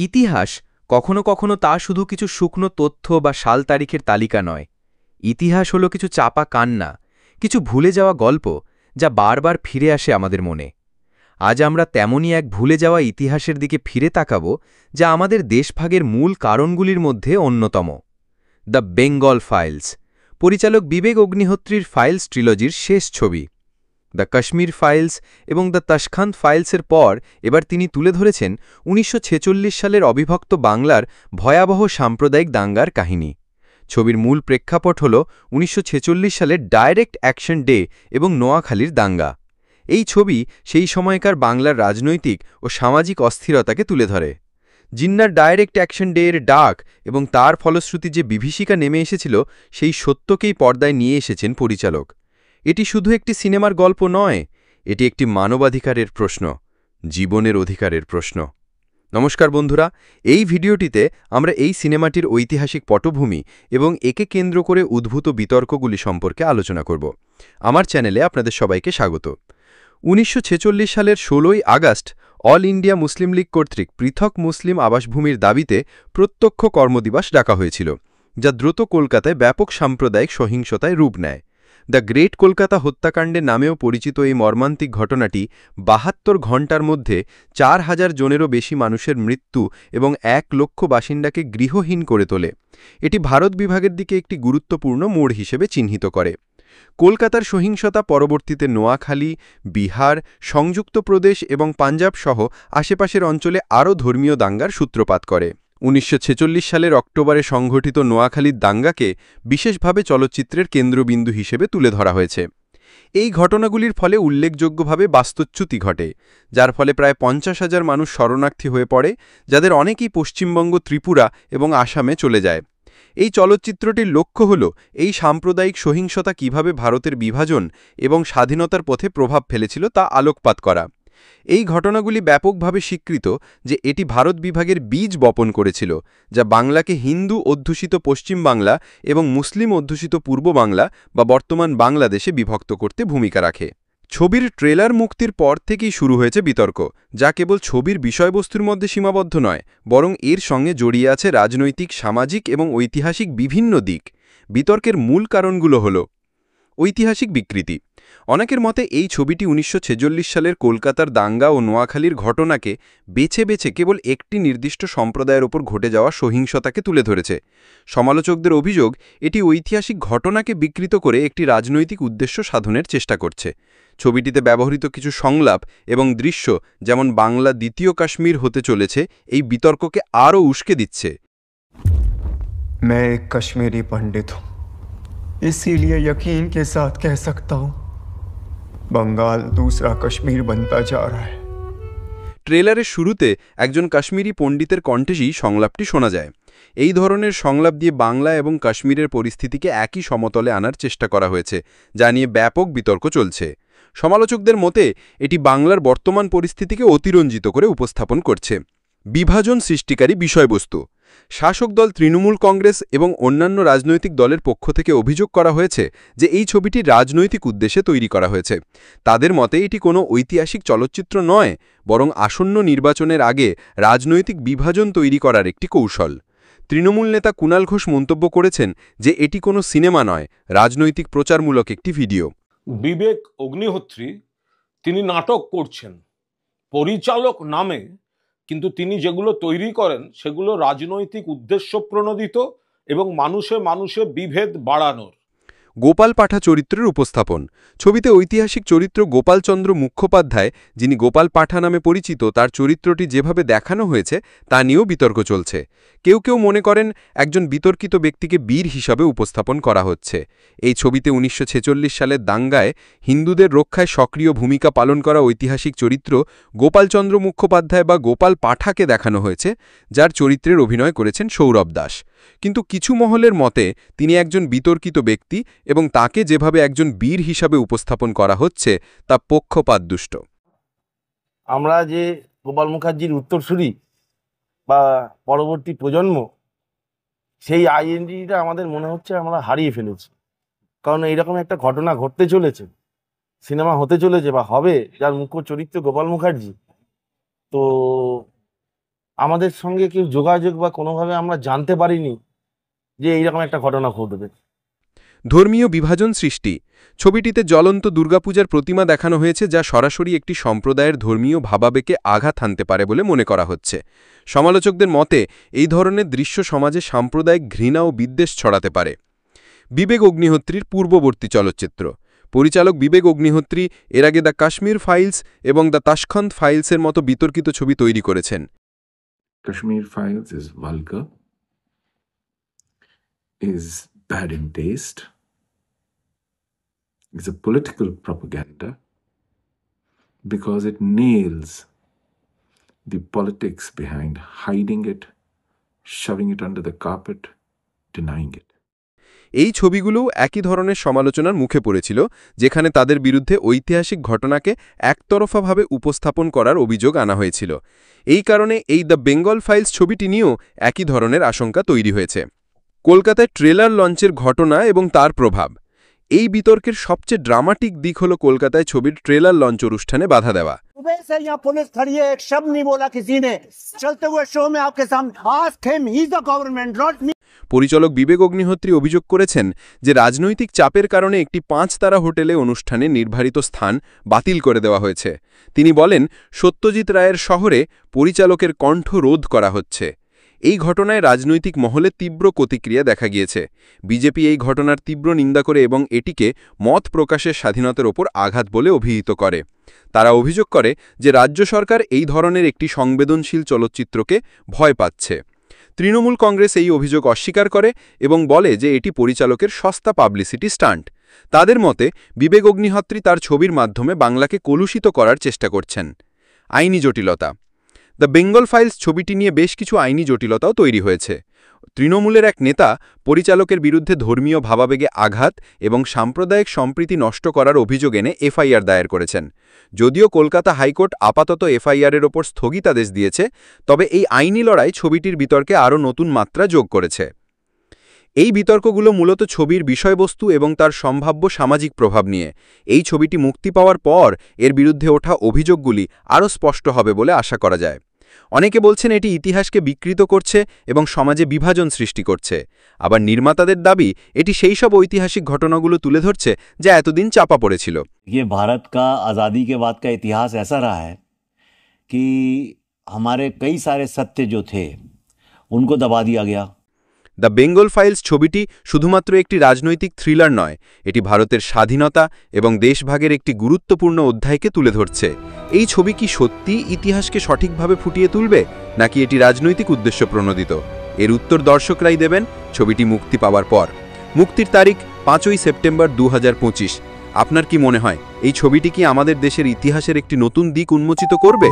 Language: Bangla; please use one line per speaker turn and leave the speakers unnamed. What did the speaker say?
ইতিহাস কখনো কখনো তা শুধু কিছু শুকনো তথ্য বা সাল তারিখের তালিকা নয়। ইতিহাস হলো কিছু চাপা কান্না, কিছু ভুলে যাওয়া গল্প, যা বারবার ফিরে আসে আমাদের মনে। আজ আমরা তেমনই এক ভুলে যাওয়া ইতিহাসের দিকে ফিরে তাকাব, যা আমাদের দেশভাগের মূল কারণগুলির মধ্যে অন্যতম। দ্য বেঙ্গল ফাইলস, পরিচালক বিবেক অগ্নিহোত্রীর ফাইলস ট্রিলজির শেষ ছবি। দ্য কাশ্মীর ফাইলস এবং দ্য তাশখান্দ ফাইলসের পর এবার তিনি তুলে ধরেছেন ১৯৪৬ সালের অবিভক্ত বাংলার ভয়াবহ সাম্প্রদায়িক দাঙ্গার কাহিনী। ছবির মূল প্রেক্ষাপট হল ১৯৪৬ সালের ডাইরেক্ট অ্যাকশন ডে এবং নোয়াখালীর দাঙ্গা। এই ছবি সেই সময়কার বাংলার রাজনৈতিক ও সামাজিক অস্থিরতাকে তুলে ধরে। জিন্নার ডাইরেক্ট অ্যাকশন ডে এর ডাক এবং তার ফলশ্রুতি যে বিভীষিকা নেমে এসেছিল, সেই সত্যকেই পর্দায় নিয়ে এসেছেন পরিচালক। এটি শুধু একটি সিনেমার গল্প নয়, এটি একটি মানবাধিকারের প্রশ্ন, জীবনের অধিকারের প্রশ্ন। নমস্কার বন্ধুরা, এই ভিডিওটিতে আমরা এই সিনেমাটির ঐতিহাসিক পটভূমি এবং একে কেন্দ্র করে উদ্ভূত বিতর্কগুলি সম্পর্কে আলোচনা করব। আমার চ্যানেলে আপনাদের সবাইকে স্বাগত। ১৯৪৬ সালের ১৬ই August all India Muslim League কর্তৃক পৃথক মুসলিম আবাসভূমির দাবিতে প্রত্যক্ষ কর্মদিবস ডাকা হয়েছিল, যা দ্রুত কলকাতায় ব্যাপক সাম্প্রদায়িক সহিংসতায় রূপ নেয়। দ্য গ্রেট কলকাতা হত্যাকাণ্ডের নামেও পরিচিত এই মর্মান্তিক ঘটনাটি ৭২ ঘণ্টার মধ্যে ৪,০০০ জনেরও বেশি মানুষের মৃত্যু এবং ১ লক্ষ বাসিন্দাকে গৃহহীন করে তোলে। এটি ভারত বিভাগের দিকে একটি গুরুত্বপূর্ণ মোড় হিসেবে চিহ্নিত করে। কলকাতার সহিংসতা পরবর্তীতে নোয়াখালী, বিহার, সংযুক্ত প্রদেশ এবং পাঞ্জাব সহ আশেপাশের অঞ্চলে আরও ধর্মীয় দাঙ্গার সূত্রপাত করে। ১৯৪৬ সালের অক্টোবরে সংঘটিত নোয়াখালীর দাঙ্গাকে বিশেষভাবে চলচ্চিত্রের কেন্দ্রবিন্দু হিসেবে তুলে ধরা হয়েছে। এই ঘটনাগুলির ফলে উল্লেখযোগ্যভাবে বাস্তুচ্যুতি ঘটে, যার ফলে প্রায় ৫০,০০০ মানুষ শরণার্থী হয়ে পড়ে, যাদের অনেকেই পশ্চিমবঙ্গ, ত্রিপুরা এবং আসামে চলে যায়। এই চলচ্চিত্রটির লক্ষ্য হল এই সাম্প্রদায়িক সহিংসতা কিভাবে ভারতের বিভাজন এবং স্বাধীনতার পথে প্রভাব ফেলেছিল তা আলোকপাত করা। এই ঘটনাগুলি ব্যাপকভাবে স্বীকৃত যে এটি ভারত বিভাগের বীজ বপন করেছিল, যা বাংলাকে হিন্দু অধ্যুষিত পশ্চিম বাংলা এবং মুসলিম অধ্যুষিত পূর্ব বাংলা বা বর্তমান বাংলাদেশে বিভক্ত করতে ভূমিকা রাখে। ছবির ট্রেলার মুক্তির পর থেকেই শুরু হয়েছে বিতর্ক, যা কেবল ছবির বিষয়বস্তুর মধ্যে সীমাবদ্ধ নয়, বরং এর সঙ্গে জড়িয়ে আছে রাজনৈতিক, সামাজিক এবং ঐতিহাসিক বিভিন্ন দিক। বিতর্কের মূল কারণগুলো হল ঐতিহাসিক বিকৃতি। অনেকের মতে এই ছবিটি ১৯৪৬ সালের কলকাতার দাঙ্গা ও নোয়াখালীর ঘটনাকে বেছে বেছে কেবল একটি নির্দিষ্ট সম্প্রদায়ের ওপর ঘটে যাওয়া সহিংসতাকে তুলে ধরেছে। সমালোচকদের অভিযোগ, এটি ঐতিহাসিক ঘটনাকে বিকৃত করে একটি রাজনৈতিক উদ্দেশ্য সাধনের চেষ্টা করছে। ছবিটিতে ব্যবহৃত কিছু সংলাপ এবং দৃশ্য, যেমন বাংলা দ্বিতীয় কাশ্মীর হতে চলেছে, এই বিতর্ককে আরও উস্কে দিচ্ছে।
मैं एक कश्मीरी पंडित हूँ, इसीलिए यकीन के साथ कह सकता हूँ बंगाल दूसरा कश्मीर बनता जा रहा है।
ট্রেলারের শুরুতে একজন কাশ্মীরি পণ্ডিতের কণ্ঠেই সংলাপটি শোনা যায়। এই ধরনের সংলাপ দিয়ে বাংলা এবং কাশ্মীরের পরিস্থিতিকে একই সমতলে আনার চেষ্টা করা হয়েছে, যা নিয়ে ব্যাপক বিতর্ক চলছে। সমালোচকদের মতে এটি বাংলার বর্তমান পরিস্থিতিকে অতিরঞ্জিত করে উপস্থাপন করছে। বিভাজন সৃষ্টিকারী বিষয়বস্তু। শাসক দল তৃণমূল কংগ্রেস এবং অন্যান্য রাজনৈতিক দলের পক্ষ থেকে অভিযোগ করা হয়েছে যে এই ছবিটি রাজনৈতিক উদ্দেশ্যে তৈরি করা হয়েছে। তাদের মতে এটি কোনো ঐতিহাসিক চলচ্চিত্র নয়, বরং আসন্ন নির্বাচনের আগে রাজনৈতিক বিভাজন তৈরি করার একটি কৌশল। তৃণমূল নেতা কুণাল ঘোষ মন্তব্য করেছেন যে এটি কোনো সিনেমা নয়, রাজনৈতিক প্রচারমূলক একটি ভিডিও।
বিবেক অগ্নিহোত্রী তিনি নাটক করছেন পরিচালক নামে, কিন্তু তিনি যেগুলো তৈরি করেন সেগুলো রাজনৈতিক উদ্দেশ্য প্রণোদিত এবং মানুষে মানুষে বিভেদ বাড়ানোর।
গোপাল পাঠা চরিত্রের উপস্থাপন। ছবিতে ঐতিহাসিক চরিত্র গোপালচন্দ্র মুখোপাধ্যায়, যিনি গোপাল পাঠা নামে পরিচিত, তার চরিত্রটি যেভাবে দেখানো হয়েছে তা নিয়েও বিতর্ক চলছে। কেউ কেউ মনে করেন একজন বিতর্কিত ব্যক্তিকে বীর হিসাবে উপস্থাপন করা হচ্ছে। এই ছবিতে ১৯৪৬ সালের দাঙ্গায় হিন্দুদের রক্ষায় সক্রিয় ভূমিকা পালন করা ঐতিহাসিক চরিত্র গোপালচন্দ্র মুখোপাধ্যায় বা গোপাল পাঠাকে দেখানো হয়েছে, যার চরিত্রের অভিনয় করেছেন সৌরভ দাস। কিন্তু কিছু মহলের মতে তিনি একজন বিতর্কিত ব্যক্তি এবং তাকে যেভাবে একজন বীর হিসাবে উপস্থাপন করা হচ্ছে তা পক্ষপাতদুষ্ট।
আমরা যে গোপাল মুখার্জির উত্তরসূরি বা পরবর্তী প্রজন্ম, সেই আইডেন্টিটিটা আমাদের মনে হচ্ছে আমরা হারিয়ে ফেলেছি। কারণ এইরকম একটা ঘটনা ঘটতে চলেছে, সিনেমা হতে চলেছে বা হবে, যার মুখ্য চরিত্র গোপাল মুখার্জি। তো আমাদের সঙ্গে কেউ যোগাযোগ বা কোনোভাবে আমরা জানতে পারিনি যে এইরকম একটা ঘটনা ঘটবে।
ধর্মীয় বিভাজন সৃষ্টি। ছবিটিতে জ্বলন্ত দুর্গাপূজার প্রতিমা দেখানো হয়েছে, যা সরাসরি একটি সম্প্রদায়ের ধর্মীয় ভাবাবেগে আঘাত হানতে পারে বলে মনে করা হচ্ছে। সমালোচকদের মতে এই ধরনের দৃশ্য সমাজে সাম্প্রদায়িক ঘৃণা ও বিদ্বেষ ছড়াতে পারে। বিবেক অগ্নিহোত্রীর পূর্ববর্তী চলচ্চিত্র। পরিচালক বিবেক অগ্নিহোত্রী এর আগে দ্য কাশ্মীর ফাইলস এবং দ্য তাশখন্দ ফাইলসের মতো বিতর্কিত ছবি তৈরি করেছেন।
Kashmir Files is vulgar, is bad in taste, is a political propaganda because it nails the politics behind hiding it, shoving it under the carpet, denying it.
এই ছবিগুলোও একই ধরনের সমালোচনার মুখে পড়েছিল, যেখানে তাদের বিরুদ্ধে ঐতিহাসিক ঘটনাকে একতরফাভাবে উপস্থাপন করার অভিযোগ আনা হয়েছিল। এই কারণে এই দ্য বেঙ্গল ফাইলস ছবিটি নিয়েও একই ধরনের আশঙ্কা তৈরি হয়েছে। কলকাতায় ট্রেলার লঞ্চের ঘটনা এবং তার প্রভাব। এই বিতর্কের সবচেয়ে ড্রামাটিক দিক হল কলকাতায় ছবির ট্রেলার লঞ্চ অনুষ্ঠানে বাধা দেওয়া।
पुलिस खड़ी है, एक शब्द नहीं बोला किसी ने। चलते हुए शो में आपके सामने ask him, he is the government, not me.
পরিচালক বিবেক অগ্নিহোত্রী অভিযোগ করেছেন যে রাজনৈতিক চাপের কারণে একটি 5 তারা হোটেলে অনুষ্ঠানে নির্ধারিত স্থান বাতিল করে দেওয়া হয়েছে। তিনি বলেন, সত্যজিৎ রায়ের শহরে পরিচালকের কণ্ঠ রোধ করা হচ্ছে। এই ঘটনায় রাজনৈতিক মহলে তীব্র প্রতিক্রিয়া দেখা গিয়েছে। বিজেপি এই ঘটনার তীব্র নিন্দা করে এবং এটিকে মত প্রকাশের স্বাধীনতার ওপর আঘাত বলে অভিহিত করে। তারা অভিযোগ করে যে রাজ্য সরকার এই ধরনের একটি সংবেদনশীল চলচ্চিত্রকে ভয় পাচ্ছে। তৃণমূল কংগ্রেস এই অভিযোগ অস্বীকার করে এবং বলে যে এটি পরিচালকের সস্তা পাবলিসিটি স্টান্ট। তাদের মতে বিবেক অগ্নিহোত্রী তার ছবির মাধ্যমে বাংলাকে কলুষিত করার চেষ্টা করছেন। আইনি জটিলতা। দ্য বেঙ্গল ফাইলস ছবিটি নিয়ে বেশ কিছু আইনি জটিলতাও তৈরি হয়েছে। তৃণমূলের এক নেতা পরিচালকের বিরুদ্ধে ধর্মীয় ভাবাবেগে আঘাত এবং সাম্প্রদায়িক সম্প্রীতি নষ্ট করার অভিযোগ এনে এফআইআর দায়ের করেছেন। যদিও কলকাতা হাইকোর্ট আপাতত এফআইআরের ওপর স্থগিতাদেশ দিয়েছে, তবে এই আইনি লড়াই ছবিটির বিতর্কে আরও নতুন মাত্রা যোগ করেছে। এই বিতর্কগুলো মূলত ছবির বিষয়বস্তু এবং তার সম্ভাব্য সামাজিক প্রভাব নিয়ে। এই ছবিটি মুক্তি পাওয়ার পর এর বিরুদ্ধে ওঠা অভিযোগগুলি আরও স্পষ্ট হবে বলে আশা করা যায়। অনেকে বলছেন এটি ইতিহাসকে বিকৃত করছে এবং সমাজে বিভাজন সৃষ্টি করছে। আবার নির্মাতাদের দাবি এটি সেই সব ঐতিহাসিক ঘটনাগুলো তুলে ধরছে যা এতদিন চাপা পড়েছিল।
ये भारत का आज़ादी के बाद का इतिहास ऐसा रहा है कि हमारे कई सारे सत्य जो थे उनको दबा दिया गया।
দ্য বেঙ্গল ফাইলস ছবিটি শুধুমাত্র একটি রাজনৈতিক থ্রিলার নয়, এটি ভারতের স্বাধীনতা এবং দেশভাগের একটি গুরুত্বপূর্ণ অধ্যায়কে তুলে ধরছে। এই ছবি কি সত্যি ইতিহাসকে সঠিকভাবে ফুটিয়ে তুলবে, নাকি এটি রাজনৈতিক উদ্দেশ্য প্রণোদিত? এর উত্তর দর্শকরাই দেবেন ছবিটি মুক্তি পাওয়ার পর। মুক্তির তারিখ 5ই সেপ্টেম্বর 2025। আপনার কি মনে হয় এই ছবিটি কি আমাদের দেশের ইতিহাসের একটি নতুন দিক উন্মোচিত করবে?